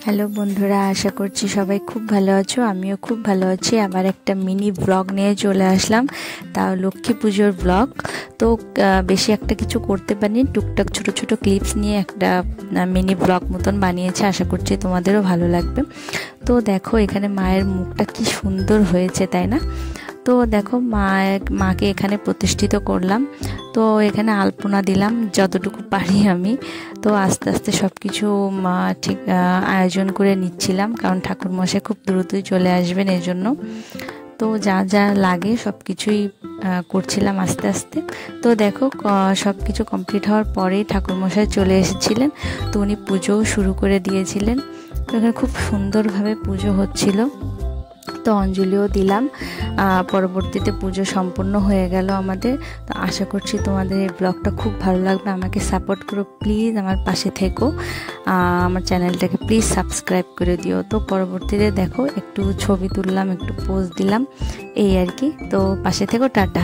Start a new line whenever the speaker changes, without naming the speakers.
Hello বন্ধুরা, আশা করছি সবাই খুব ভালো আছো। আমিও খুব ভালো আছি। আবার একটা মিনি ব্লগ নিয়ে চলে আসলাম, তাও লক্ষ্মী পুজোর ব্লগ। তো বেশি একটা কিছু করতে পারিনি, টুকটাক ছোট ছোট ক্লিপস নিয়ে একটা মিনি ব্লগ মতন বানিয়েছে। আশা করছি তোমাদেরও ভালো লাগবে। তো দেখো এখানে মায়ের মুখটা কি সুন্দর হয়েছে, তাই না? তো দেখো মাকে এখানে প্রতিষ্ঠিত করলাম। তো এখানে আলপনা দিলাম যতটুকু পারি আমি। তো আস্তে আস্তে সব কিছু ঠিক আয়োজন করে নিচ্ছিলাম, কারণ ঠাকুরমশাই খুব দ্রুতই চলে আসবেন এই জন্য। তো যা যা লাগে সব কিছুই করছিলাম আস্তে আস্তে। তো দেখো সব কিছু কমপ্লিট হওয়ার পরেই ঠাকুরমশাই চলে এসেছিলেন। তো উনি পুজোও শুরু করে দিয়েছিলেন। তো এখানে খুব সুন্দরভাবে পুজো হচ্ছিল। তো অঞ্জলিও দিলাম। পরবর্তীতে পুজো সম্পূর্ণ হয়ে গেল আমাদের। তো আশা করছি তোমাদের এই ব্লগটা খুব ভালো লাগবে। আমাকে সাপোর্ট করো প্লিজ, আমার পাশে থেকো। আমার চ্যানেলটাকে প্লিজ সাবস্ক্রাইব করে দিও। তো পরবর্তীতে দেখো একটু ছবি তুললাম, একটু পোজ দিলাম, এই আর কি। তো পাশে থেকো, টাটা।